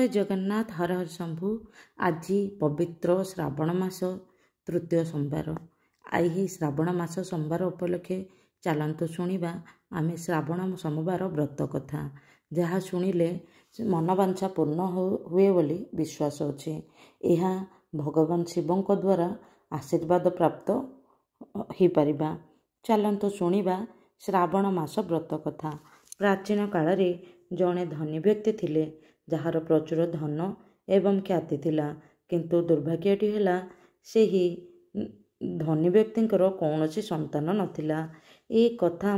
ଜୟ ଜଗନ୍ନାଥ ହର ହର ଶମ୍ଭୁ। ଆଜି ପବିତ୍ର ଶ୍ରାବଣ ମାସ ତୃତୀୟ ସୋମବାର। ଏହି ଶ୍ରାବଣ ମାସ ସୋମବାର ଉପଲକ୍ଷେ ଚାଲନ୍ତୁ ଶୁଣିବା ଆମେ ଶ୍ରାବଣ ସୋମବାର ବ୍ରତ କଥା, ଯାହା ଶୁଣିଲେ ମନବାଞ୍ଛା ପୂର୍ଣ୍ଣ ହୁଏ ବୋଲି ବିଶ୍ୱାସ ଅଛି। ଏହା ଭଗବାନ ଶିବଙ୍କ ଦ୍ୱାରା ଆଶୀର୍ବାଦ ପ୍ରାପ୍ତ ହୋଇପାରିବା। ଚାଲନ୍ତୁ ଶୁଣିବା ଶ୍ରାବଣ ମାସ ବ୍ରତ କଥା। ପ୍ରାଚୀନ କାଳରେ ଜଣେ ଧନୀ ବ୍ୟକ୍ତି ଥିଲେ, ଯାହାର ପ୍ରଚୁର ଧନ ଏବଂ ଖ୍ୟାତି ଥିଲା। କିନ୍ତୁ ଦୁର୍ଭାଗ୍ୟଟି ହେଲା, ସେହି ଧନୀ ବ୍ୟକ୍ତିଙ୍କର କୌଣସି ସନ୍ତାନ ନଥିଲା। ଏ କଥା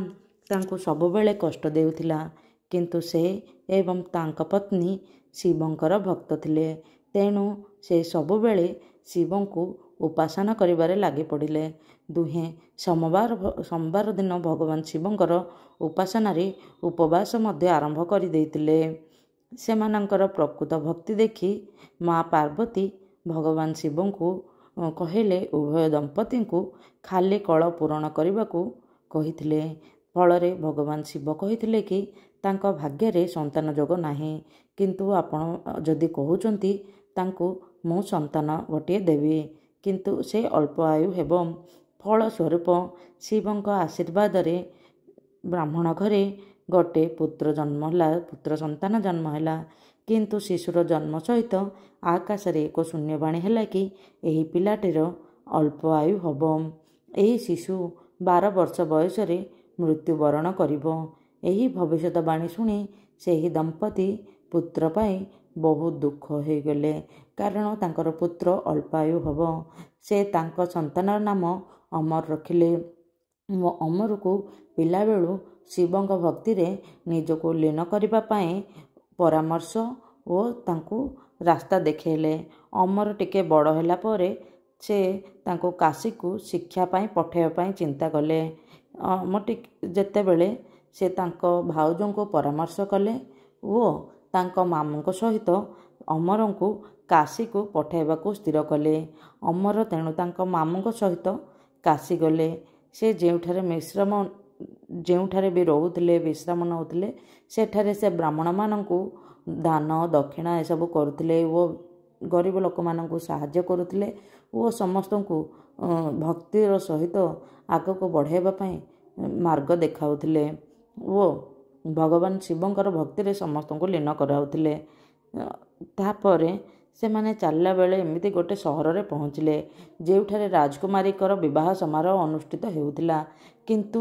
ତାଙ୍କୁ ସବୁବେଳେ କଷ୍ଟ ଦେଉଥିଲା। କିନ୍ତୁ ସେ ଏବଂ ତାଙ୍କ ପତ୍ନୀ ଶିବଙ୍କର ଭକ୍ତ ଥିଲେ। ତେଣୁ ସେ ସବୁବେଳେ ଶିବଙ୍କୁ ଉପାସନା କରିବାରେ ଲାଗି ପଡ଼ିଲେ। ଦୁହେଁ ସୋମବାର ଦିନ ଭଗବାନ ଶିବଙ୍କର ଉପାସନାରେ ଉପବାସ ମଧ୍ୟ ଆରମ୍ଭ କରିଦେଇଥିଲେ। ସେମାନଙ୍କର ପ୍ରକୃତ ଭକ୍ତି ଦେଖି ମା ପାର୍ବତୀ ଭଗବାନ ଶିବଙ୍କୁ କହିଲେ ଉଭୟ ଦମ୍ପତିଙ୍କୁ ଖାଲି କଳ ପୂରଣ କରିବାକୁ କହିଥିଲେ। ଫଳରେ ଭଗବାନ ଶିବ କହିଥିଲେ କି ତାଙ୍କ ଭାଗ୍ୟରେ ସନ୍ତାନ ଯୋଗ ନାହିଁ, କିନ୍ତୁ ଆପଣ ଯଦି କହୁଛନ୍ତି ତାଙ୍କୁ ମୁଁ ସନ୍ତାନ ଗୋଟିଏ ଦେବି, କିନ୍ତୁ ସେ ଅଳ୍ପ ଆୟୁ ହେବ। ଫଳସ୍ୱରୂପ ଶିବଙ୍କ ଆଶୀର୍ବାଦରେ ବ୍ରାହ୍ମଣ ଘରେ ଗୋଟିଏ ପୁତ୍ର ସନ୍ତାନ ଜନ୍ମ ହେଲା। କିନ୍ତୁ ଶିଶୁର ଜନ୍ମ ସହିତ ଆକାଶରେ ଏକ ଶୂନ୍ୟବାଣୀ ହେଲା କି ଏହି ପିଲାଟିର ଅଳ୍ପ ଆୟୁ ହେବ। ଏହି ଶିଶୁ 12 ବର୍ଷ ବୟସରେ ମୃତ୍ୟୁବରଣ କରିବ। ଏହି ଭବିଷ୍ୟତବାଣୀ ଶୁଣି ସେହି ଦମ୍ପତି ପୁତ୍ର ପାଇଁ ବହୁତ ଦୁଃଖ ହୋଇଗଲେ, କାରଣ ତାଙ୍କର ପୁତ୍ର ଅଳ୍ପ ଆୟୁ ହେବ। ସେ ତାଙ୍କ ସନ୍ତାନର ନାମ ଅମର ରଖିଲେ। ଅମରକୁ ପିଲାବେଳୁ ଶିବଙ୍କ ଭକ୍ତିରେ ନିଜକୁ ଲୀନ କରିବା ପାଇଁ ପରାମର୍ଶ ଓ ତାଙ୍କୁ ରାସ୍ତା ଦେଖାଇଲେ। ଅମର ଟିକେ ବଡ଼ ହେଲା ପରେ ସେ ତାଙ୍କୁ କାଶୀକୁ ଶିକ୍ଷା ପାଇଁ ପଠାଇବା ପାଇଁ ଚିନ୍ତା କଲେ। ଯେତେବେଳେ ସେ ତାଙ୍କ ଭାଉଜଙ୍କୁ ପରାମର୍ଶ କଲେ ଓ ତାଙ୍କ ମାମୁଙ୍କ ସହିତ ଅମରଙ୍କୁ କାଶୀକୁ ପଠାଇବାକୁ ସ୍ଥିର କଲେ। ଅମର ତେଣୁ ତାଙ୍କ ମାମୁଙ୍କ ସହିତ କାଶୀ ଗଲେ। ସେ ଯେଉଁଠାରେ ବି ରହୁଥିଲେ, ବିଶ୍ରାମ ନେଉଥିଲେ, ସେଠାରେ ସେ ବ୍ରାହ୍ମଣମାନଙ୍କୁ ଦାନ ଦକ୍ଷିଣା ଏସବୁ କରୁଥିଲେ ଓ ଗରିବ ଲୋକମାନଙ୍କୁ ସାହାଯ୍ୟ କରୁଥିଲେ ଓ ସମସ୍ତଙ୍କୁ ଭକ୍ତିର ସହିତ ଆଗକୁ ବଢ଼ାଇବା ପାଇଁ ମାର୍ଗ ଦେଖାଉଥିଲେ ଓ ଭଗବାନ ଶିବଙ୍କର ଭକ୍ତିରେ ସମସ୍ତଙ୍କୁ ଲୀନ କରାଉଥିଲେ। ତାପରେ ସେମାନେ ଚାଲିଲା ବେଳେ ଏମିତି ଗୋଟିଏ ସହରରେ ପହଞ୍ଚିଲେ, ଯେଉଁଠାରେ ରାଜକୁମାରୀଙ୍କର ବିବାହ ସମାରୋହ ଅନୁଷ୍ଠିତ ହେଉଥିଲା। କିନ୍ତୁ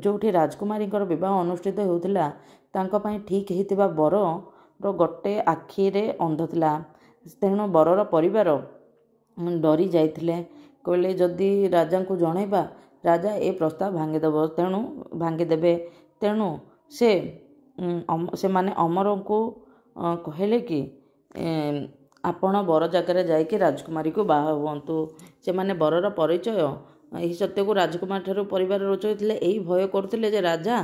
ଯେଉଁଠି ରାଜକୁମାରୀଙ୍କର ବିବାହ ଅନୁଷ୍ଠିତ ହେଉଥିଲା, ତାଙ୍କ ପାଇଁ ଠିକ୍ ହୋଇଥିବା ବରର ଗୋଟେ ଆଖିରେ ଅନ୍ଧ ଥିଲା। ତେଣୁ ବରର ପରିବାର ଡରି ଯାଇଥିଲେ। କହିଲେ ଯଦି ରାଜାଙ୍କୁ ଜଣାଇବା, ରାଜା ଏ ପ୍ରସ୍ତାବ ଭାଙ୍ଗିଦେବେ। ତେଣୁ ସେମାନେ ଅମରଙ୍କୁ କହିଲେ କି ଆପଣ ବର ଜାଗାରେ ଯାଇକି ରାଜକୁମାରୀକୁ ବାହା ହୁଅନ୍ତୁ। ସେମାନେ ବରର ପରିଚୟ ଏହି ସତ୍ୟକୁ ରାଜକୁମାରୀ ଠାରୁ ପରିବାର ଲୁଚାଉଥିଲେ। ଏହି ଭୟ କରୁଥିଲେ ଯେ ରାଜା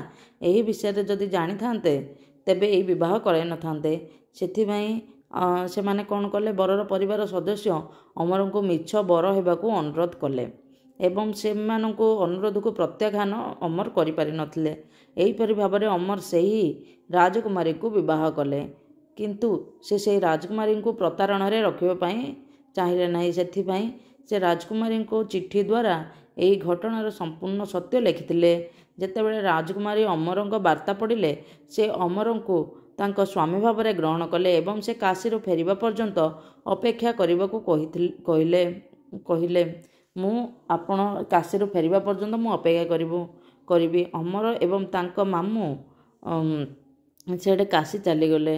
ଏହି ବିଷୟରେ ଯଦି ଜାଣିଥାନ୍ତେ ତେବେ ଏହି ବିବାହ କରାଇ ନଥାନ୍ତେ। ସେଥିପାଇଁ ସେମାନେ କ'ଣ କଲେ, ବରର ପରିବାର ସଦସ୍ୟ ଅମରଙ୍କୁ ମିଛ ବର ହେବାକୁ ଅନୁରୋଧ କଲେ ଏବଂ ସେମାନଙ୍କୁ ଅନୁରୋଧକୁ ପ୍ରତ୍ୟାଖ୍ୟାନ ଅମର କରିପାରିନଥିଲେ। ଏହିପରି ଭାବରେ ଅମର ସେହି ରାଜକୁମାରୀକୁ ବିବାହ କଲେ। କିନ୍ତୁ ସେ ସେହି ରାଜକୁମାରୀଙ୍କୁ ପ୍ରତାରଣାରେ ରଖିବା ପାଇଁ ଚାହିଁଲେ ନାହିଁ। ସେଥିପାଇଁ ସେ ରାଜକୁମାରୀଙ୍କୁ ଚିଠି ଦ୍ୱାରା ଏହି ଘଟଣାର ସମ୍ପୂର୍ଣ୍ଣ ସତ୍ୟ ଲେଖିଥିଲେ। ଯେତେବେଳେ ରାଜକୁମାରୀ ଅମରଙ୍କ ବାର୍ତ୍ତା ପଢ଼ିଲେ, ସେ ଅମରଙ୍କୁ ତାଙ୍କ ସ୍ୱାମୀ ଭାବରେ ଗ୍ରହଣ କଲେ ଏବଂ ସେ କାଶୀରୁ ଫେରିବା ପର୍ଯ୍ୟନ୍ତ ଅପେକ୍ଷା କରିବାକୁ କହିଲେ ମୁଁ ଆପଣ କାଶୀରୁ ଫେରିବା ପର୍ଯ୍ୟନ୍ତ ମୁଁ ଅପେକ୍ଷା କରିବି। ଅମର ଏବଂ ତାଙ୍କ ମାମୁଁ ସେଠି କାଶୀ ଚାଲିଗଲେ।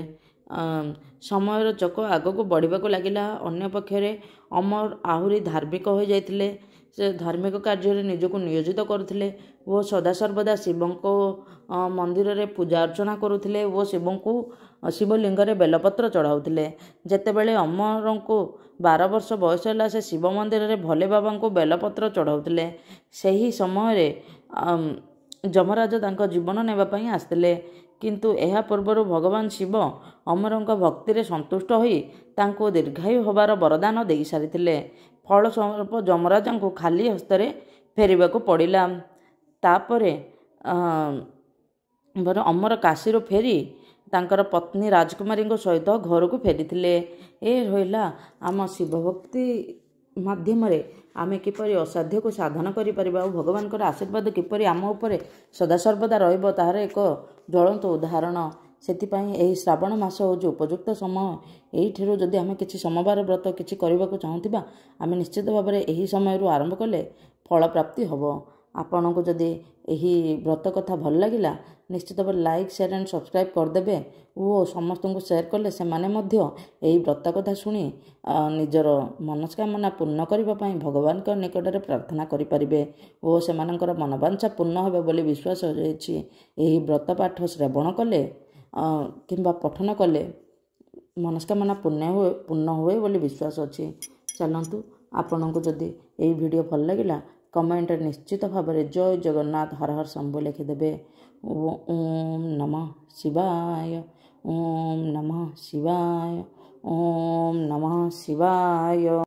ସମୟର ଚକ ଆଗକୁ ବଢ଼ିବାକୁ ଲାଗିଲା। ଅନ୍ୟପକ୍ଷରେ ଅମର ଆହୁରି ଧାର୍ମିକ ହୋଇଯାଇଥିଲେ। ସେ ଧାର୍ମିକ କାର୍ଯ୍ୟରେ ନିଜକୁ ନିୟୋଜିତ କରୁଥିଲେ ଓ ସଦାସର୍ବଦା ଶିବଙ୍କ ମନ୍ଦିରରେ ପୂଜା ଅର୍ଚ୍ଚନା କରୁଥିଲେ ଓ ଶିବଲିଙ୍ଗରେ ବେଲପତ୍ର ଚଢ଼ାଉଥିଲେ। ଯେତେବେଳେ ଅମରଙ୍କୁ 12 ବର୍ଷ ବୟସ ହେଲା, ସେ ଶିବ ମନ୍ଦିରରେ ଭୋଲେ ବାବାଙ୍କୁ ବେଲପତ୍ର ଚଢ଼ାଉଥିଲେ। ସେହି ସମୟରେ ଯମରାଜ ତାଙ୍କ ଜୀବନ ନେବା ପାଇଁ ଆସିଥିଲେ। କିନ୍ତୁ ଏହା ପୂର୍ବରୁ ଭଗବାନ ଶିବ ଅମରଙ୍କ ଭକ୍ତିରେ ସନ୍ତୁଷ୍ଟ ହୋଇ ତାଙ୍କୁ ଦୀର୍ଘାୟୁ ହେବାର ବରଦାନ ଦେଇସାରିଥିଲେ। ଫଳସ୍ୱରୂପ ଯମରାଜଙ୍କୁ ଖାଲି ହସ୍ତରେ ଫେରିବାକୁ ପଡ଼ିଲା। ତାପରେ ଅମର କାଶୀରୁ ଫେରି ତାଙ୍କର ପତ୍ନୀ ରାଜକୁମାରୀଙ୍କ ସହିତ ଘରକୁ ଫେରିଥିଲେ। ଏ ରହିଲା ଆମ ଶିବ ଭକ୍ତି ମାଧ୍ୟମରେ ଆମେ କିପରି ଅସାଧ୍ୟକୁ ସାଧନ କରିପାରିବା ଆଉ ଭଗବାନଙ୍କର ଆଶୀର୍ବାଦ କିପରି ଆମ ଉପରେ ସଦାସର୍ବଦା ରହିବ ତାହାର ଏକ ଜ୍ୱଳନ୍ତ ଉଦାହରଣ। ସେଥିପାଇଁ ଏହି ଶ୍ରାବଣ ମାସ ହେଉଛି ଉପଯୁକ୍ତ ସମୟ। ଏଇଥିରୁ ଯଦି ଆମେ କିଛି ସୋମବାର ବ୍ରତ କିଛି କରିବାକୁ ଚାହୁଁଥିବା ଆମେ ନିଶ୍ଚିତ ଭାବରେ ଏହି ସମୟରୁ ଆରମ୍ଭ କଲେ ଫଳ ପ୍ରାପ୍ତି ହେବ। ଆପଣଙ୍କୁ ଯଦି ଏହି ବ୍ରତ କଥା ଭଲ ଲାଗିଲା ନିଶ୍ଚିତ ଭାବରେ ଲାଇକ୍ ସେୟାର ଆଣ୍ଡ ସବସ୍କ୍ରାଇବ୍ କରିଦେବେ ଓ ସମସ୍ତଙ୍କୁ ସେୟାର କଲେ ସେମାନେ ମଧ୍ୟ ଏହି ବ୍ରତ କଥା ଶୁଣି ନିଜର ମନସ୍କାମନା ପୂର୍ଣ୍ଣ କରିବା ପାଇଁ ଭଗବାନଙ୍କ ନିକଟରେ ପ୍ରାର୍ଥନା କରିପାରିବେ ଓ ସେମାନଙ୍କର ମନୋବାଞ୍ଛା ପୂର୍ଣ୍ଣ ହେବ ବୋଲି ବିଶ୍ୱାସ ରହିଛି। ଏହି ବ୍ରତ ପାଠ ଶ୍ରବଣ କଲେ କିମ୍ବା ପଠନ କଲେ ମନସ୍କାମନା ପୂର୍ଣ୍ଣ ହୁଏ ବୋଲି ବିଶ୍ୱାସ ଅଛି। ଚାଲନ୍ତୁ ଆପଣଙ୍କୁ ଯଦି ଏହି ଭିଡ଼ିଓ ଭଲ ଲାଗିଲା କମେଣ୍ଟରେ ନିଶ୍ଚିତ ଭାବରେ ଜୟ ଜଗନ୍ନାଥ ହର ହର ଶମ୍ଭୁ ଲେଖିଦେବେ। ଓମ୍ ନମଃ ଶିବାୟ, ଓମ୍ ନମଃ ଶିବାୟ, ଓମ୍ ନମଃ ଶିବାୟ।